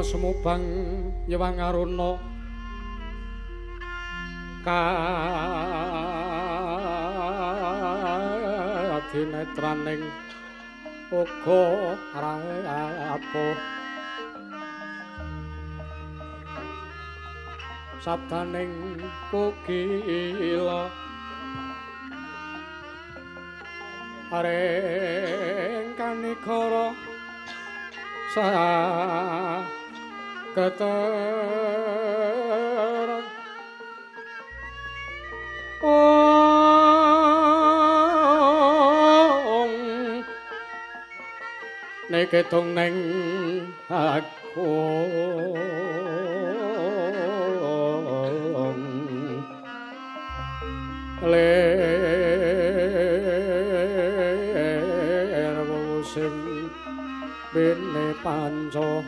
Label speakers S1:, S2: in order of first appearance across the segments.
S1: Sumubang Yewang Aruna kadinetraning uga rapuh sabdaning kukila areng kanikara keter neketung neng aku ler musim bene panco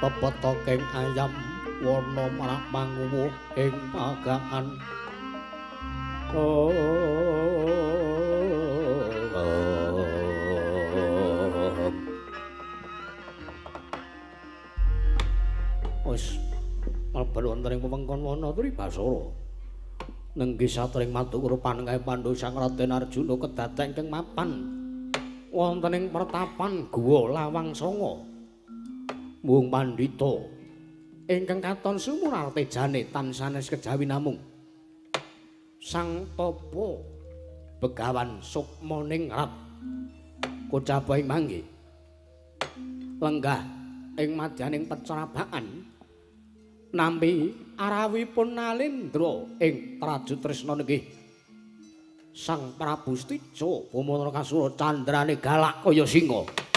S1: pepetoking ayam warna marak manguwuh ing pagaan wis mlebu wonten ing wewengkon Wanatri Basara nenggih satring matur panengkahe Pandhu Sang Raden Arjuna kedaten ingkang mapan wonten ing pertapan Guwa Lawang Sanga Muhung Pandhita ingkang katon sumurar tejane tansanes kejawi namung Sang Tapa Begawan Sukmaningrat kocabahing mangke lenggah ing madyaning pecrabakan nampi arawipun Nalendra ing Traju Tresna nggih Sang Prabu Stija Pamana Kasura candrane galak kaya singa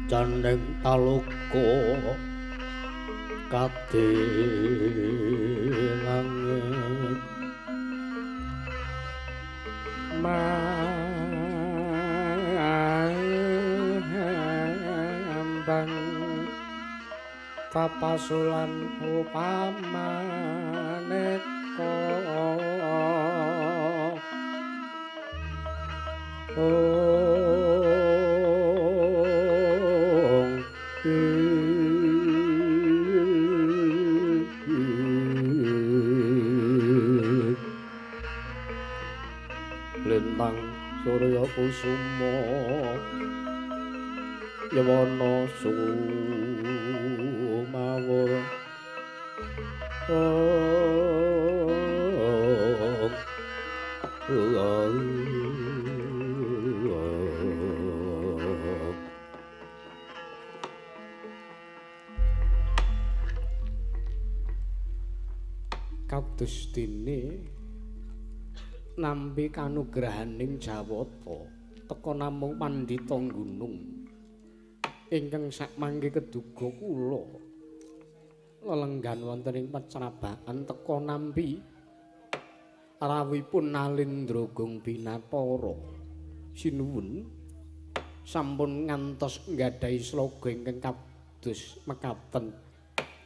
S1: janing taluka kadhe langit papasulan upamaneka lintang surya kusuma yawana sumawur kados dene nampi kanugrahaning Jawata teka namung pandhita gunung ingkang sakmangke keduga kula lelenggan wonten ing pacrabaan teka nampi rawuhipun Nalendra Gong Binatara sinuwun sampun ngantos nggadahi sloga ingkang kados mekaten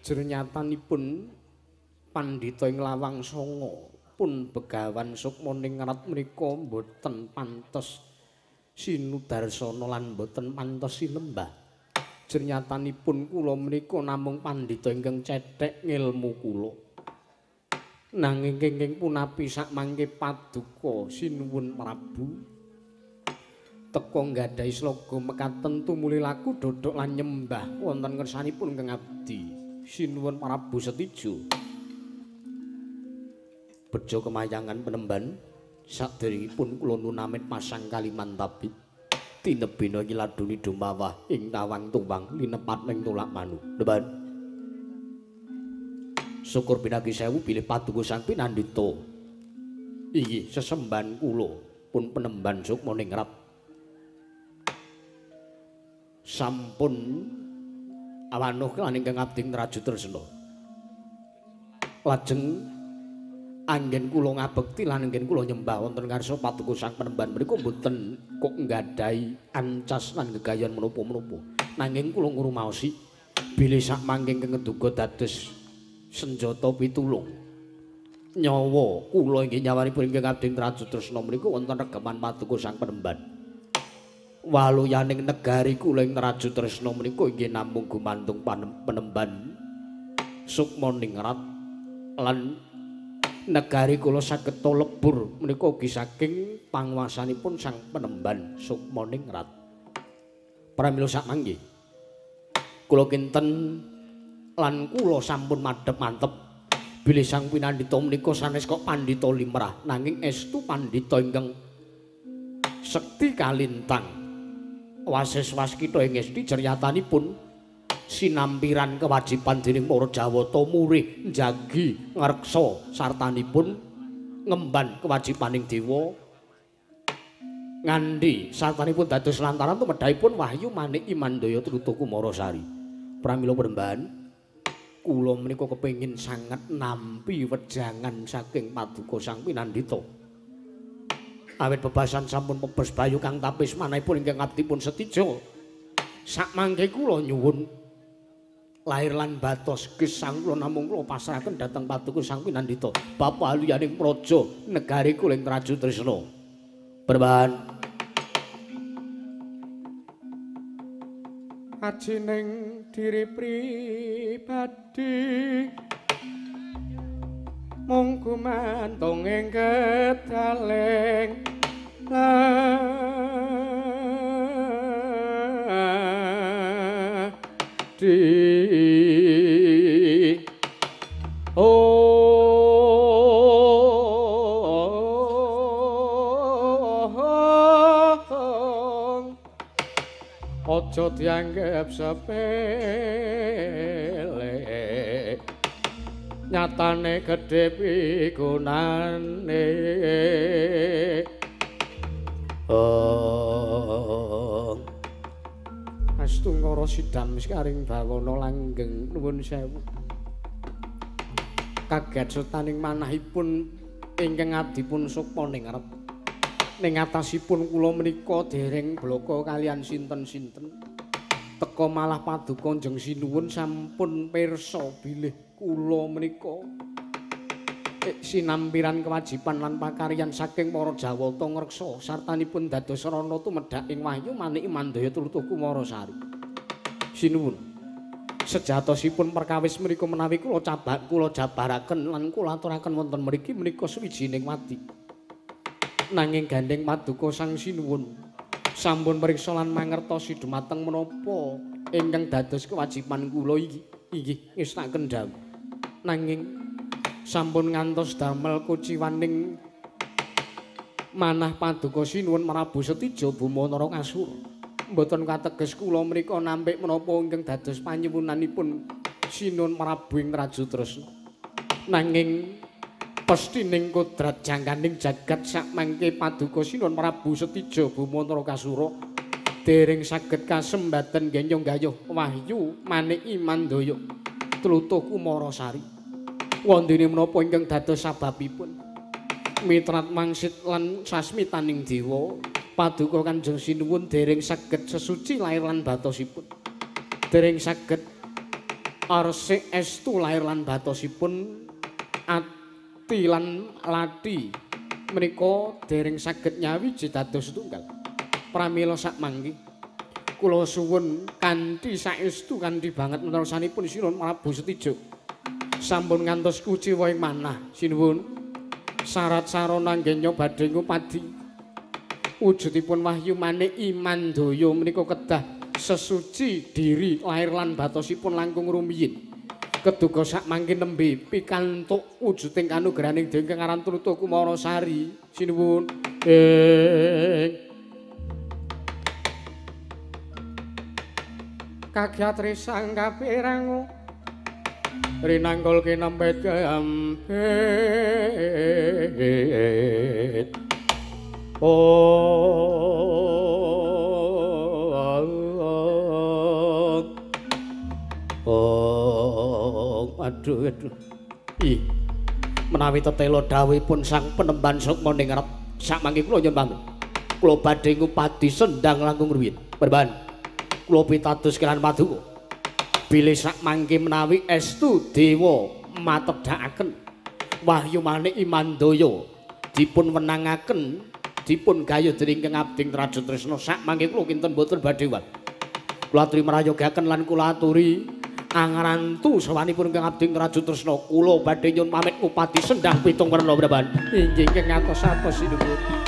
S1: jernyatanipun pandhita ing Lawang Sanga pun Begawan Sukmaningrat menika boten pantes sinudarsana lan boten pantes sinembah jernyatanipun kula menika namung pandhita ingkang cethek ngilmu kula nanging kenging punapi sakmangke paduka sinuwun Prabu teka nggadahi sloga mekaten tumuli laku dodok lan nyembah wonten ngersanipun Kang Abdi sinuwun Prabu Setijo bejo kemayangan penemban saderengipun kula nunamit pasang kaliman tabit tinebina ngiladuni dumawah ing tawang tuwang linepat ning tulak manu deban syukur pinagi sewu bilih paduka Sang Pinandhita inggih sesembahan kula pun penemban Sukmaningrat sampun awanuh lan ingkang abdi ngraju tresna lajeng anggen kula ngabekti lan anggen kula nyembah wonten ngarsa paduka Sang Penemban menika mboten kok nggadahi ancas lan gegayon menapa-menapa nanging kula ngrumaosi bilih sakmangke ngeduga dados senjata pitulung nyawa kula inggih nyawanipun ingkang abdi ngraju tresna menika wonten regeman paduka Sang Penemban waluyaning negari kula ing ngraju tresna menika inggih namung gumantung Penemban Sukmaningrat lan negari kula saged lebur menika ugi saking panguwasanipun Sang Penemban Sukmaningrat. Pramila sakmangke kula kinten lan kula sampun madhep mantep bilih Sang Pinandhita menika sanes kok pandhita limrah nanging estu pandhita ingkang sekti kalintang wasis waskita ing esti jeryatanipun sinampiran kewajiban dening para Jawata murih njagi ngreksa sartanipun ngemban kewajibaning dewa ngandhi sartanipun dados lantaran tumedhahipun wahyu manik Imandaya Truta Kumarasari pramila Penemban kula menika kepengin sanget nampi wejangan saking paduka Sang Pinandhita awit bebasan sampun pebes bayu kang tapis manahipun ingkang abdipun Setijo sakmangke kula nyuwun lahir lan batos gesang kula namung kula pasrahaken dhateng paduka Sang Pinandhita bapa aliyaning praja negari kula ing Traju Tresna Perban ajining diri pribadi mung gumantung ing kedaling aja dianggep sepele nyatane gedhe pigunane Astu Ngara Sidam Karing Bawana langgeng nuwun sewu kaget sutaning manahipun ingkang abdipun Sukmaningrat ning atasipun kula menika dereng blaka kalian sinten-sinten teka malah paduka njeng sinuwun sampun pirsa bilih kula menika sinampiran kewajiban lan pakaryan saking para Jawata ngreksa sartanipun dados rana tumedhak ing wahyu maniki mandaya tulutuh Kumarasari. Sinuwun sejatosipun perkawis menika menawi kula jabaraken lan kula aturaken wonten mriki menika suwijining wadi. Nanging gandeng paduka sang sinuwun sampun mriksa lan mangertosi dumateng menapa ingkang dados kewajiban kula inggih ngestaken dawuh. Nanging sampun ngantos damel kuciwaning manah paduka sinuwun Prabu Setija Buma Narakasura. Mboten kateges kula menika nampik menapa ingkang dados panyuwunanipun sinuwun Prabu ing Rajatresna. Nanging pestining kodrat jangkaning jagat sakmangke paduka sinuwun Prabu Setija Buma Narakasura dereng saged kasembaden genyong gayuh wahyu maniki mandaya tlutuh Kumarasari. Wondene menapa ingkang dados sababipun mitrat mangsit lan sasmitaning dewa paduka Kanjeng Sinuwun dereng saged sesuci lair lan batosipun dereng saged arsik estu lair lan batosipun ati lan lati menika dereng saged nyawiji dados tunggal pramila sakmangke kula suwun kanthi saestu kanthi banget menarsanipun Sinuwun Prabu Setija sampun ngantos kuciwa ing manah sinuwun syarat sarana nggenya badhe ngupadi wujudipun wahyu maniki mandaya menika kedah sesuci diri lair lan batosipun langkung rumiyin keduga sakmangke nembe pikantuk wujuding kanugrahaning Dewi ingkang aran Tulutuh Kumarasari sinuwun kagiat risang kapirang rinanggol kinempet gampit aduh menawi tetela dawuhipun sang penemban sukma ningrat sakmangke kula nyembah kula badhe ngupadi sendang langkung rumiyin perban kula pitados kelan paduka bilih sakmangke menawi estu dewa matedhakaken wahyu maniki mandaya dipun wenangaken dipun gayuh dening Kang Abding Rajatresna sakmangke kula kinten boten badhe wal kula aturi mrayogaken lan kula aturi angarantu sawanipun Kang Abding Rajatresna kula badhe nyuwun pamit upati sendang pitung werna praban inggih Kang atos-atos sinuwun.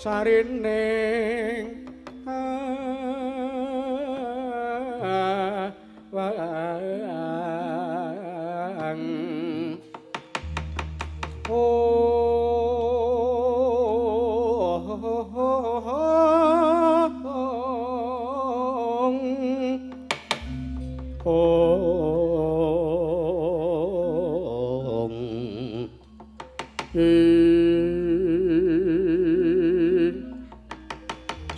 S1: Sarining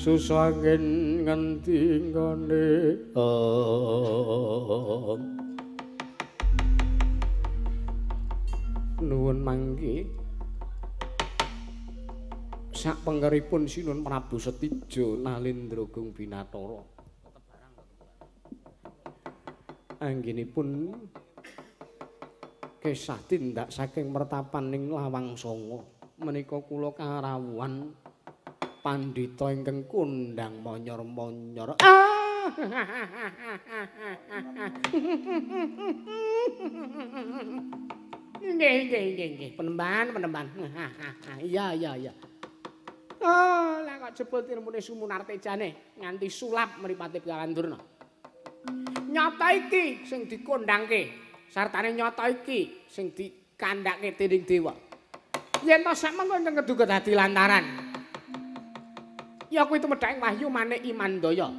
S1: susah angin nganti ngene nuwun mangke sak pengeripun Sinuwun Prabu Setija Nalendra Gung Binathara anggenipun kesah tindak saking mertapaning Lawang Sanga menika kula karawuhan pandhita ingkang kondang monyor-monyor. Nggih. Penemban. Iya. Oh, lah kok jebul tirmune Sumunar Tejane nganti sulap mripate Begawan Durna. Nyata iki sing dikondhangke, sartane nyata iki sing dikandhake dening dewa. Yen to samengko ingkang keduga dadi lantaran. Ya kuwi tumedhaking Wahyu Manik Imandaya.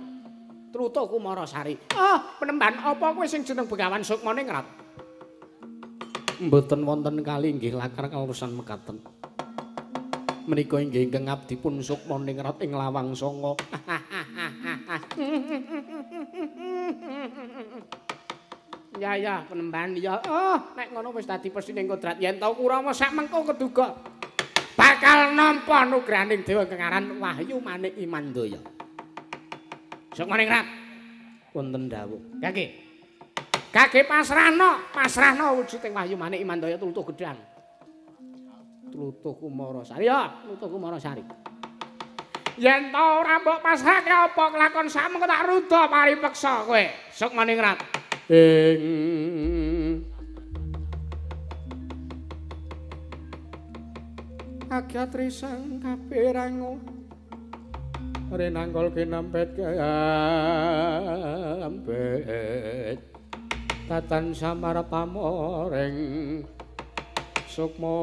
S1: Truta Kumarasari. Oh, penemban apa kowe sing jeneng Begawan Sukmaningrat? Mboten wonten kali inggih lakar kalusan mekaten. Menika inggih ingkang abdi pun Sukmaningrat ing Lawang Sanga. Ya, penemban ya. Oh, nek ngono wis dadi pesining kodrat yen ta Kurama samengko keduga bakal nampa nugraning dewa kang aran Wahyu Manik Imandaya. Sukmaningrat wonten dawuh. Kage pasrahna wujuding Wahyu Manik Imandaya Tlutuh Gedang. Tlutuh Kumarasari. Ya, Tlutuh Kumarasari. Yen ta ora mbok pasrahke apa kelakon samengko tak rudha paripeksa kowe, Sukmaningrat. Agyatri sang kapirangu renanggol kinempet kambet tatan samar pamoreng sukma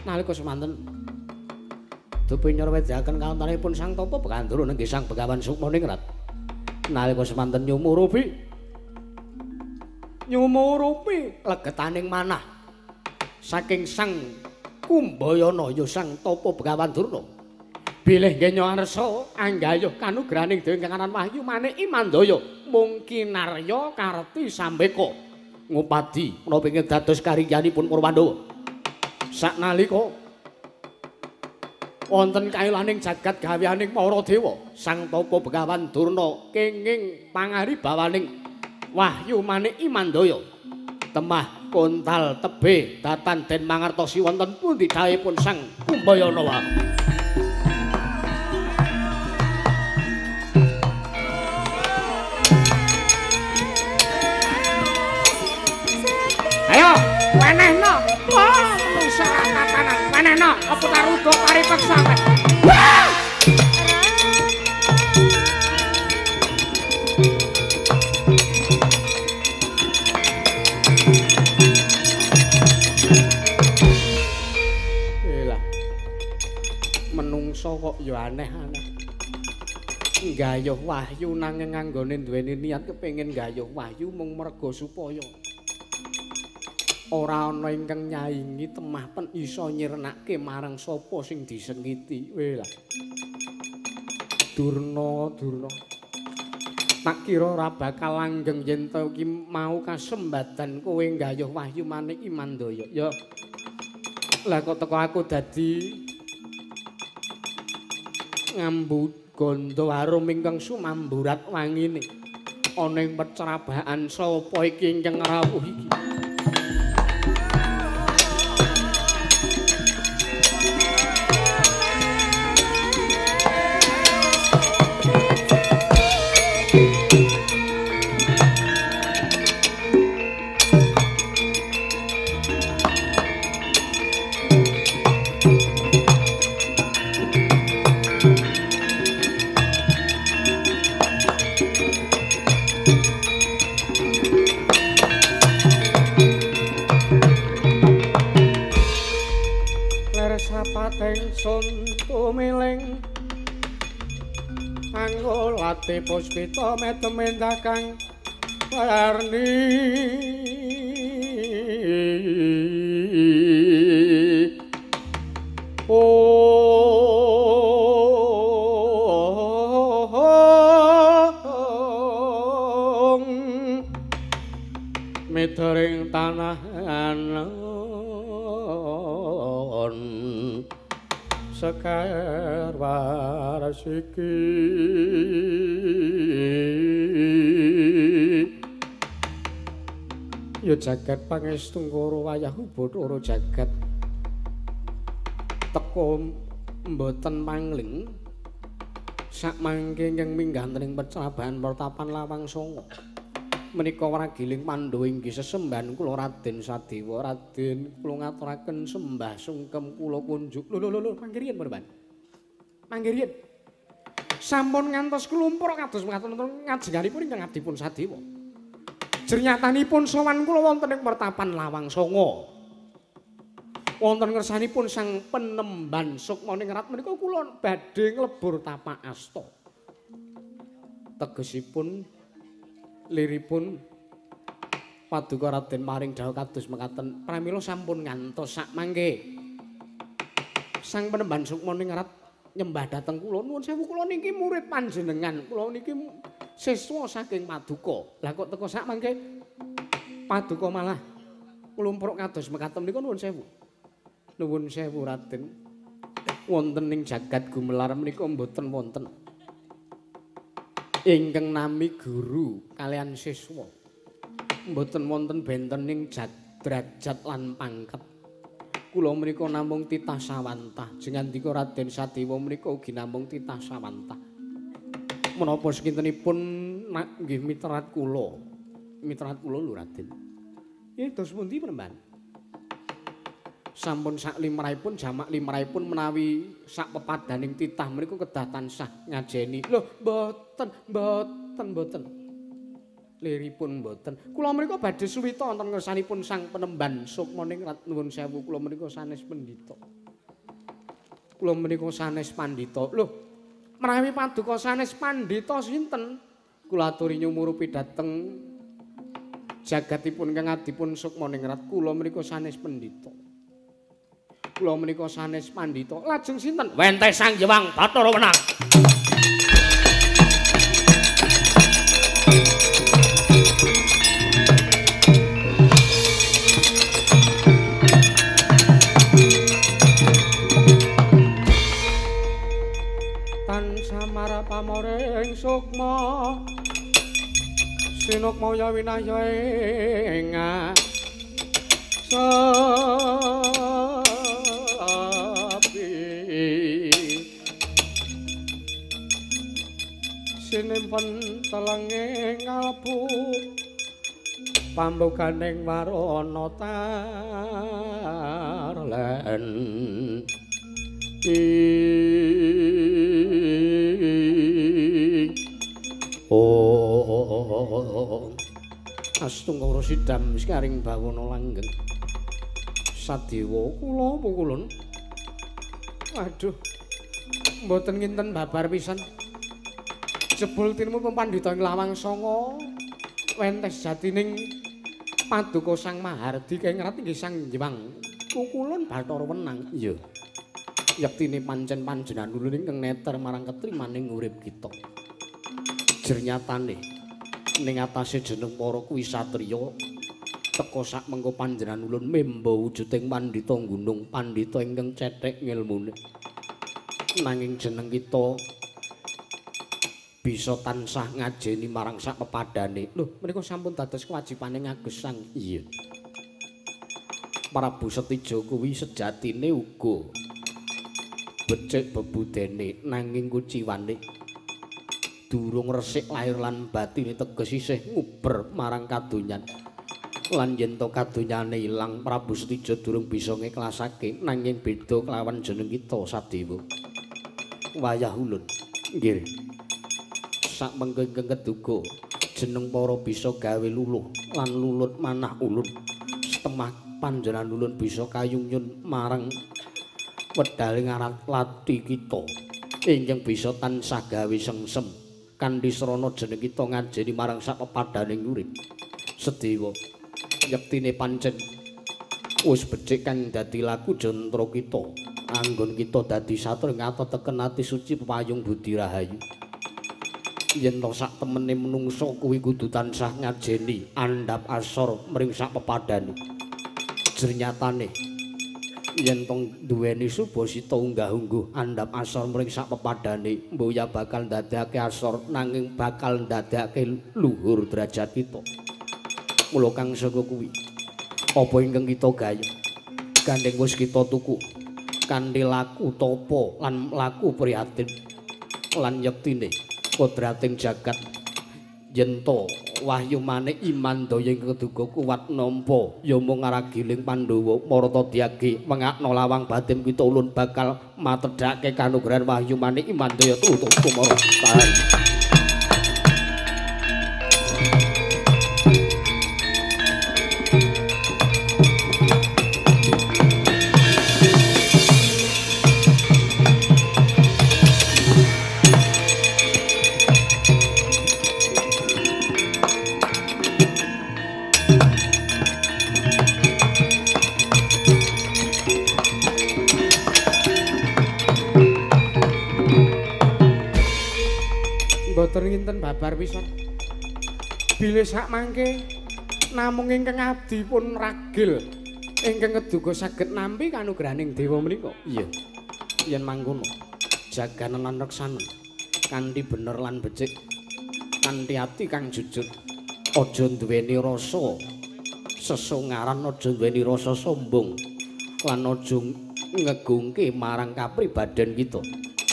S1: nalika semanten Dupinyur wedhaken kauntanipun Sang Tapa Bekandura nenggih Sang Begawan Sukmaningrat nalika semanten nyumurupi legetaning manah saking Sang Kumbayana ya Sang Tapa Begawan Durna bilih ngenya arsa anggayuh kanugraning dening kang aran Wahyu Manik Imandaya mung kinarya karti sambeka ngupadi menapa pengin dados karyanipun para Pandhawa saknalika wonten kailaning jagat gaweaning para dewa Sang Tapa Begawan Durna kenging pangaribawaning Wahyu Manik Imandaya temah kontal tebe datan den mangertosi wonten pundi dawuhipun Sang Kumbayana wae. Ayo, wenehno. Wah, menungsa tatanan. Wenehno, apa tarudo paripeksa kowe. Wah! Menungsa kok ya aneh-aneh. Nggayuh wahyu nanging anggone duweni niat kepengin nggayuh wahyu mung merga supaya ora ana ingkang nyaingi temah pen iso nyirnake marang sapa sing disengiti. Weh lah. Durna. Tak kira ora bakal langgeng yen to iki mau kasembadan kowe nggayuh Wahyu Manik Imandaya. Ya. Lah kok teko aku dadi ngambut gondo harum ingkang sumamburat wangine. Ana ing pecrabakan sapa iki ingkang rawuh iki? Sun tumiling anggo lati puspita metemendakang warni mitering tanah Sekar warasiki Ya jagat pangestu karo wayah Bathara jagat teka mboten mangling sak mangke ingkang minggah ing pecabahan pertapan Lawang Sanga menika wragiling Pandhawa inggih sesembahan kula Raden Sadewa. Raden kula ngaturaken sembah sungkem kula kunjuk. Lho mangke riyen Praban. Mangke riyen. Sampun ngantos klumpur kados mekaten ngajenganipun ingkang abdipun Sadewa. Jernyatanipun sowan kula wonten ing pertapan Lawang Sanga. Wonten ngersanipun Sang Penemban Sukmaningrat menika kula badhe nglebur tapak asta. Tegesipun liripun Paduka Raden maring dawuh kados mekaten, pramila sampun ngantos sak mangke. Sang Penemban Sukmaningrat nyembah dhateng kula, nuwun sewu kula niki murid panjenengan, kula niki siswa saking Paduka. Lah kok teko sak mangke Paduka malah klumpuk kados mekaten menika nuwun sewu. Nuwun sewu Raden. Wonten ing jagat gumelar menika mboten wonten ingkang nami guru kalian siswa. Mboten wonten benten ing derajat lan pangkat. Kula menika namung titah sawantah. Jengandika Raden Sadewa menika ugi namung titah sawantah. Menapa sekintenipun nggih mitrat kula. Mitrat kula lho Raden. Nggih dos pundi Penemban? Sampun sak limrahipun jamak limrahipun menawi sak pepadaning titah menika kedah tansah ngajeni. Lho mboten. Liripun mboten. Kula menika badhe suwita wonten ngersanipun Sang Penemban Sukmaningrat nuwun sewu kula menika sanes pendhita. Kula menika sanes pandhita. Lho, menawi Paduka sanes pandhita sinten? Kula aturi nyumurupi dhateng jagatipun kang adipun Sukmaningrat. Kula menika sanes pendhita. Kula menika sanes pandhita. Lajeng sinten? Wenteh Sang Hyang Bathara Wenang. Samara pamoring sukma sinukmaya winaya ing sapi sinimpen telenging kalbu pambukaning warana tarlen Astungkara sidam sekaring bawana langgeng Sadewa kula apa kulon? Waduh mboten nginten babar pisan jebul tinemu pepandhita ing Lawang Sanga wentes jatining Paduka Sang Mahardi kengrat inggih Sang Hyang Kulon Bathara Wenang. Iya yektine pancen panjenengan ulun ingkang neter marang ketrimaning urip kita. Jernyatane ning atase jeneng para kuwi satriya teka sak mengko panjenengan ulun memba wujuding pandhita gunung, pandhita ingkang cethek ngilmune. Nanging jeneng kita bisa tansah ngajeni marang sak pepadane. Lho, menika sampun dados kewajibane ngagesang. Iya. Prabu Setija kuwi sejatine uga becik bebudene nanging kuciwane durung resik lahir lan batine teges isih nguber marang kadonyan. Lan yen to kadonyane ilang Prabu Setija durung bisa ngiklasake nanging beda kelawan jeneng kita Sadewa. Wayah ulun. Nggih. Sak mengko ingkang keduga jeneng para bisa gawe luluh lan lulut manah ulun. Setemah panjenengan ulun bisa kayunyun marang wedhaling arat lati kita ingkang bisa tansah gawe sengsem kanthi srana jeneng kita ngajeni marang sak pepadaning urip. Sedewa yektine pancen wis becik kang dadi laku jantra kita anggon kita dadi satri ngatoteken ati suci pepayung budi rahayu. Yen to sak temene menungsa kuwi kudu tansah ngajeni andhap asor mring sak pepadane. Jernyatane yen tong duweni subasita unggah-ungguh andhap asor mring sak pepadane mboya bakal ndadekake asor nanging bakal ndadekake luhur derajat kita. Mula kang saka kuwi apa ingkang kita gayuh gandeng wis kita tuku kanthi laku tapa lan laku prihatin lan yektine kodrating jagat yen to wahyu manik iman daya ing keduga kuwat nampa ya mung aragiling Pandhawa marata diage mengakna lawang batin kita ulun bakal matedhake kanugrahan wahyu manik iman daya tutuk kumara tahan.
S2: Boten nginten babar pisan. Bilih sak mangke namung ingkang abdi pun ragil ingkang keduga saged nampi kanugrahaning dewa menika.
S1: Iya. Yen mangkono jaganan lan reksana kanthi bener lan becik kanthi ati kang jujur aja duweni rasa sesungaran aja duweni rasa sombong lan aja ngegungke marang kapribaden kita.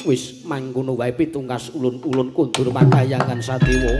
S1: Wis mangkono wae pitungkas ulun-ulun kundur pakayangan sadewa.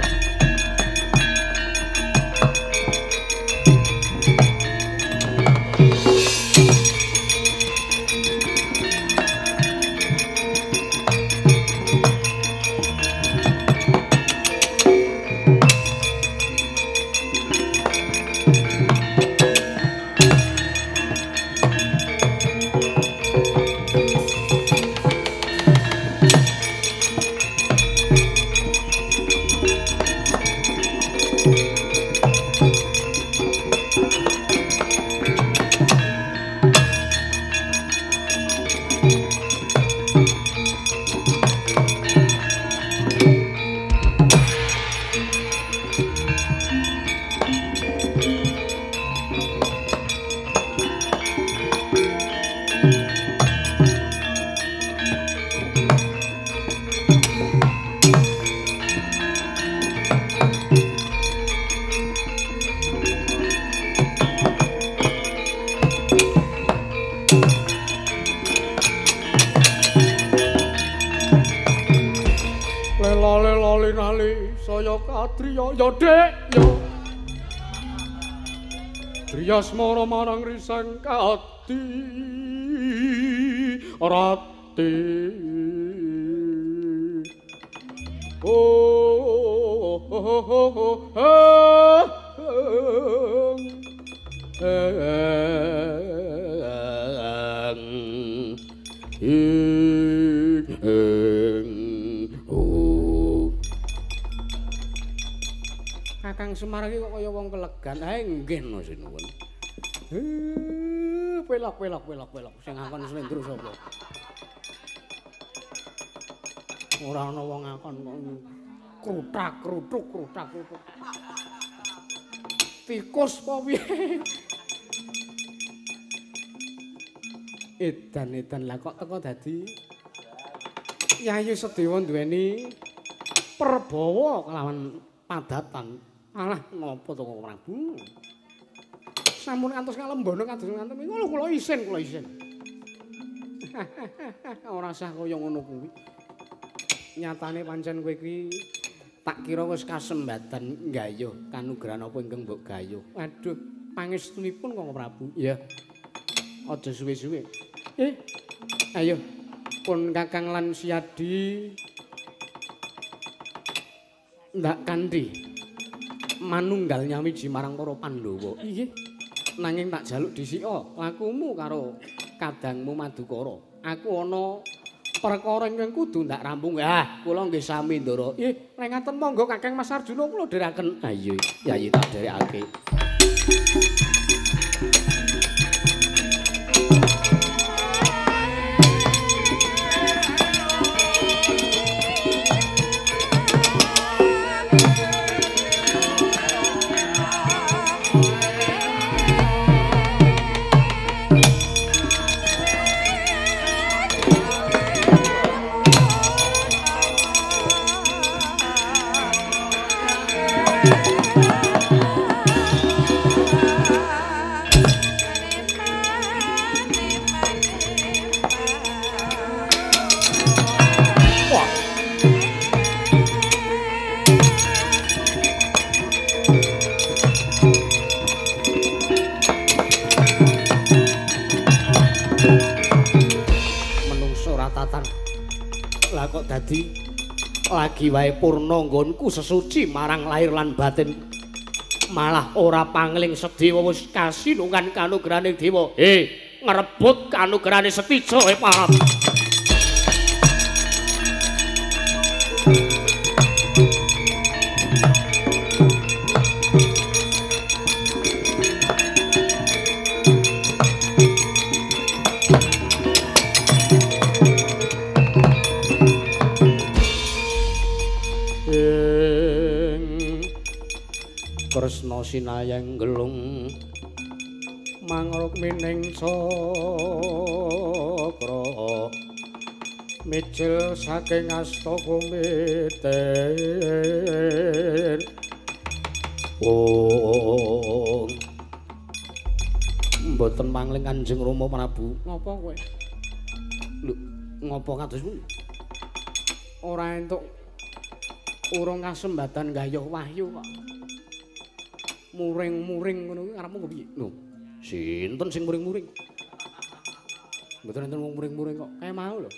S2: Ya dek ya Driyasmana marang risang kati rati Kakang Semar iki kok kaya wong kelegan. Ha nggih no sinuwun. Pelak sing ngakon slendro sapa? Ora ana wong ngakon kok krutak-krutuk. Tikus apa piye? Edan lah kok teko dadi Yayu Sedewa duweni perbawa kelawan padatan. Alah napa to kok Prabu? Sampun ngantos ngalembono kados ngantem iki kula isin. Ora usah kaya ngono kuwi. Nyatane pancen kowe iki tak kira wis kasembatan nggayuh kanugrahan apa ingkang mbok gayuh. Waduh, pangestunipun kok Prabu. Ya. Aja suwe-suwe. Ayo pun Kakang lan Siadi ndak kanthi manunggal nyawiji marang para Pandhawa. Nggih. Nanging tak jaluk dhisika lakumu karo kadangmu Madukara. Aku ana perkara ingkang kudu ndak rampung. Kula nggih sami Ndara. Nggih, nek ngaten monggo Kakang Mas Arjuna kula dherekaken. Iya, Yayi tak dherekake.
S1: dadi lagi wae purna nggonku sesuci marang lahir lan batin malah ora pangling Sedewa wis kasinungan kanugrahane dewa ngrebut kanugrahane Setija paham Kresna sinayang gelung mangruk mining cakra mijil saking asta kumiten mboten mangling Kanjeng Rama Prabu ngopo kowe lho ngopo kados kuwi ora entuk urung kasembatan gayuh wahyu kok muring-muring ngono kuwi karepmu kepiye? Lho, sinten sing muring-muring? Mboten enten wong muring-muring kok. Kae mau lho.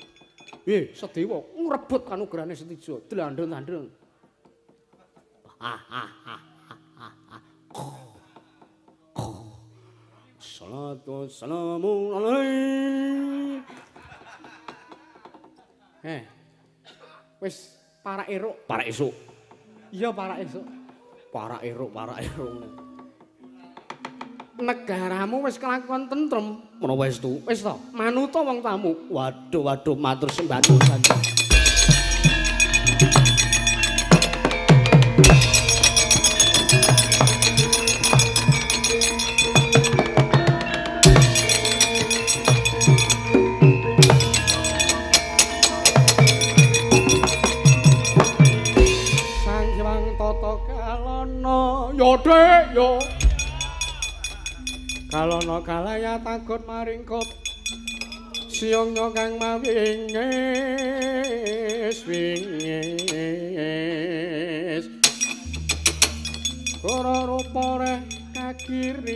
S1: Sedewa ngrebut kanugrahane Setija, dlandheng-landheng. Salatu wassalamu alaihi. Wis para eruk, para esuk. Iya, para esuk. Para eruk. Negaramu wis kelakuan tentrem. Menawa wis to, manuta wong tamu. Waduh, matur sembah nuwun. Sang Hyang Tata Kalana, yo Dek, yo. Kalana kalaya takut maringkut siungnya kang mawingis ora rupa reh kakiri-kiri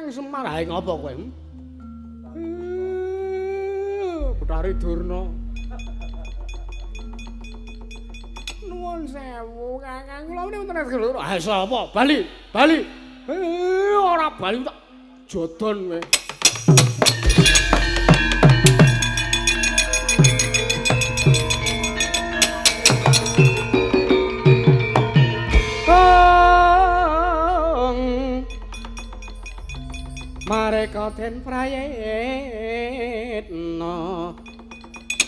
S1: Semar ae ngopo kowe? Betari Durna. Nuwun sewu Kakang, kula menika wonten sedulur. Ah sapa? Bali. Ora bali tak jodon kowe. Mareka den prayitna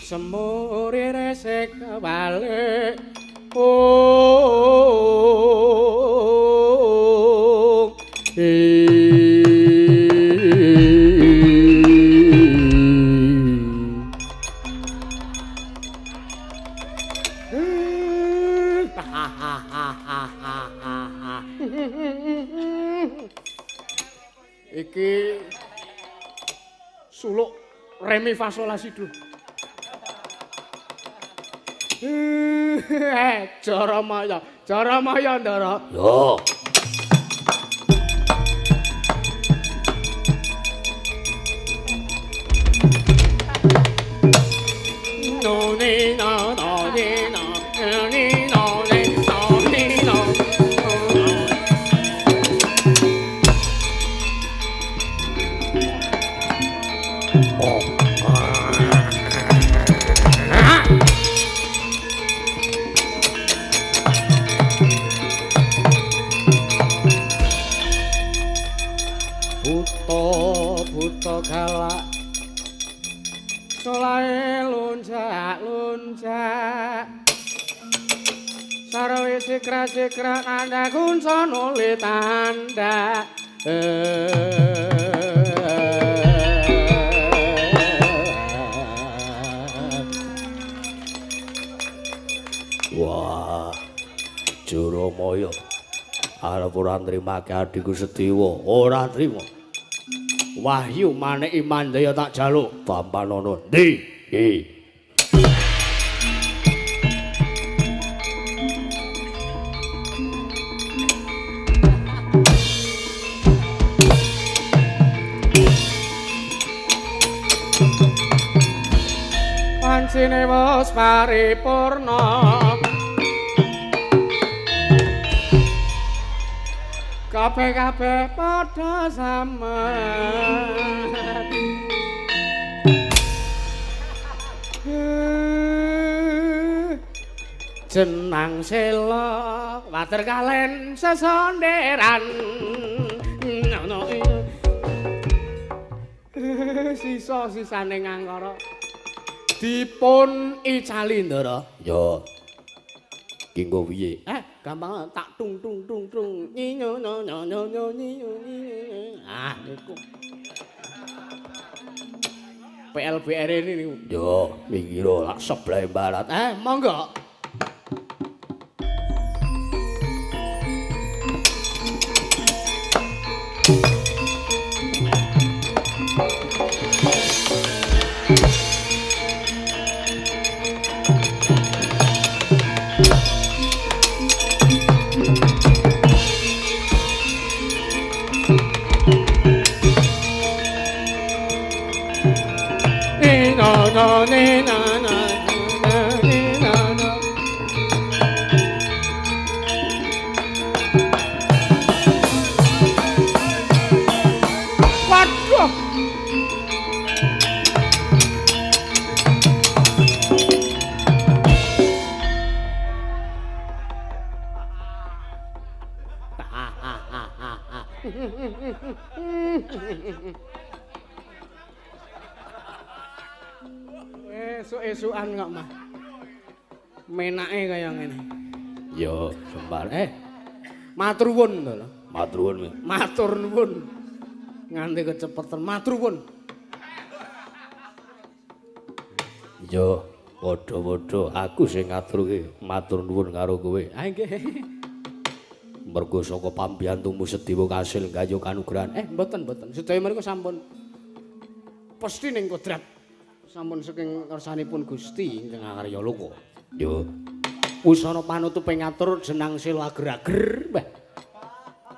S1: semuri resik balik iki suluk remi fa sol la si do. Jaramaya Ndara. Yo. No ni no ni no ni no ni no. Buta galak solae lonjak sarwe sikra anda kunson oleh tanda wah Jaramaya arep ora nrimake adhiku Sedewa ora trima wahyu manik Imandaya tak jaluk tampan ana ndi
S2: wis paripurna kabeh-kabeh padha samet jenang sela water kalen sesonderan sisa-sisane ngangkara dipun icali ndara
S1: ya kanggo piye
S2: gampang tak tung tung tung tung nyinyo nyo nyo nyo nyo nyinyo niku PLBR ini niku
S1: ya mikiro lak sebelah barat
S2: monggo Waduh. Esuk-esukan kok mah. Menake kaya ngene.
S1: ya sembar
S2: Matur nuwun to lho.
S1: matur nuwun
S2: Matur nuwun. Nganti kecepetan matur nuwun.
S1: ya padha-padha aku sing ngaturke matur nuwun karo kowe
S2: Nggih.
S1: mergo saka pambiyantumu Sedewa kasil gayuh kanugrahan
S2: Mboten. Sedaya menika sampun pesti ning kodrat. Sampun saking kersanipun Gusti ingkang karya loka.
S1: ya
S2: Usana panutupe ngatur jenang sela ager-ager, Mbah.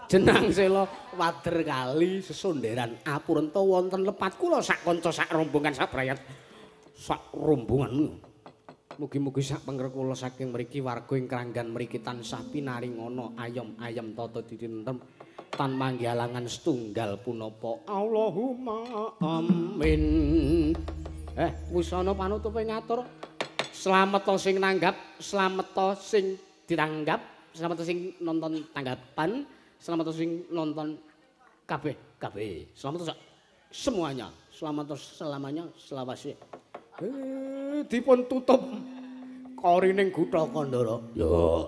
S2: Jenang sela wader kali sesonderan apurenta wonten lepat kula sak kanca sak rombongan sak brayat sak rombongan. Mugi-mugi sak pengger kula saking mriki warga ing kranggan mriki tansah pinaringana ayem-ayem tata dinentem tan manggihalangan setunggal punapa. Allahumma amin. Wusana panutupe ngatur slamet sing nanggap, slamet sing ditanggap, slamet sing nonton tanggapan, slamet sing nonton kabeh. Slamet semuanya. Slamet selamanya selawase. Dipun tutup korining Gutha Kandara.
S1: ya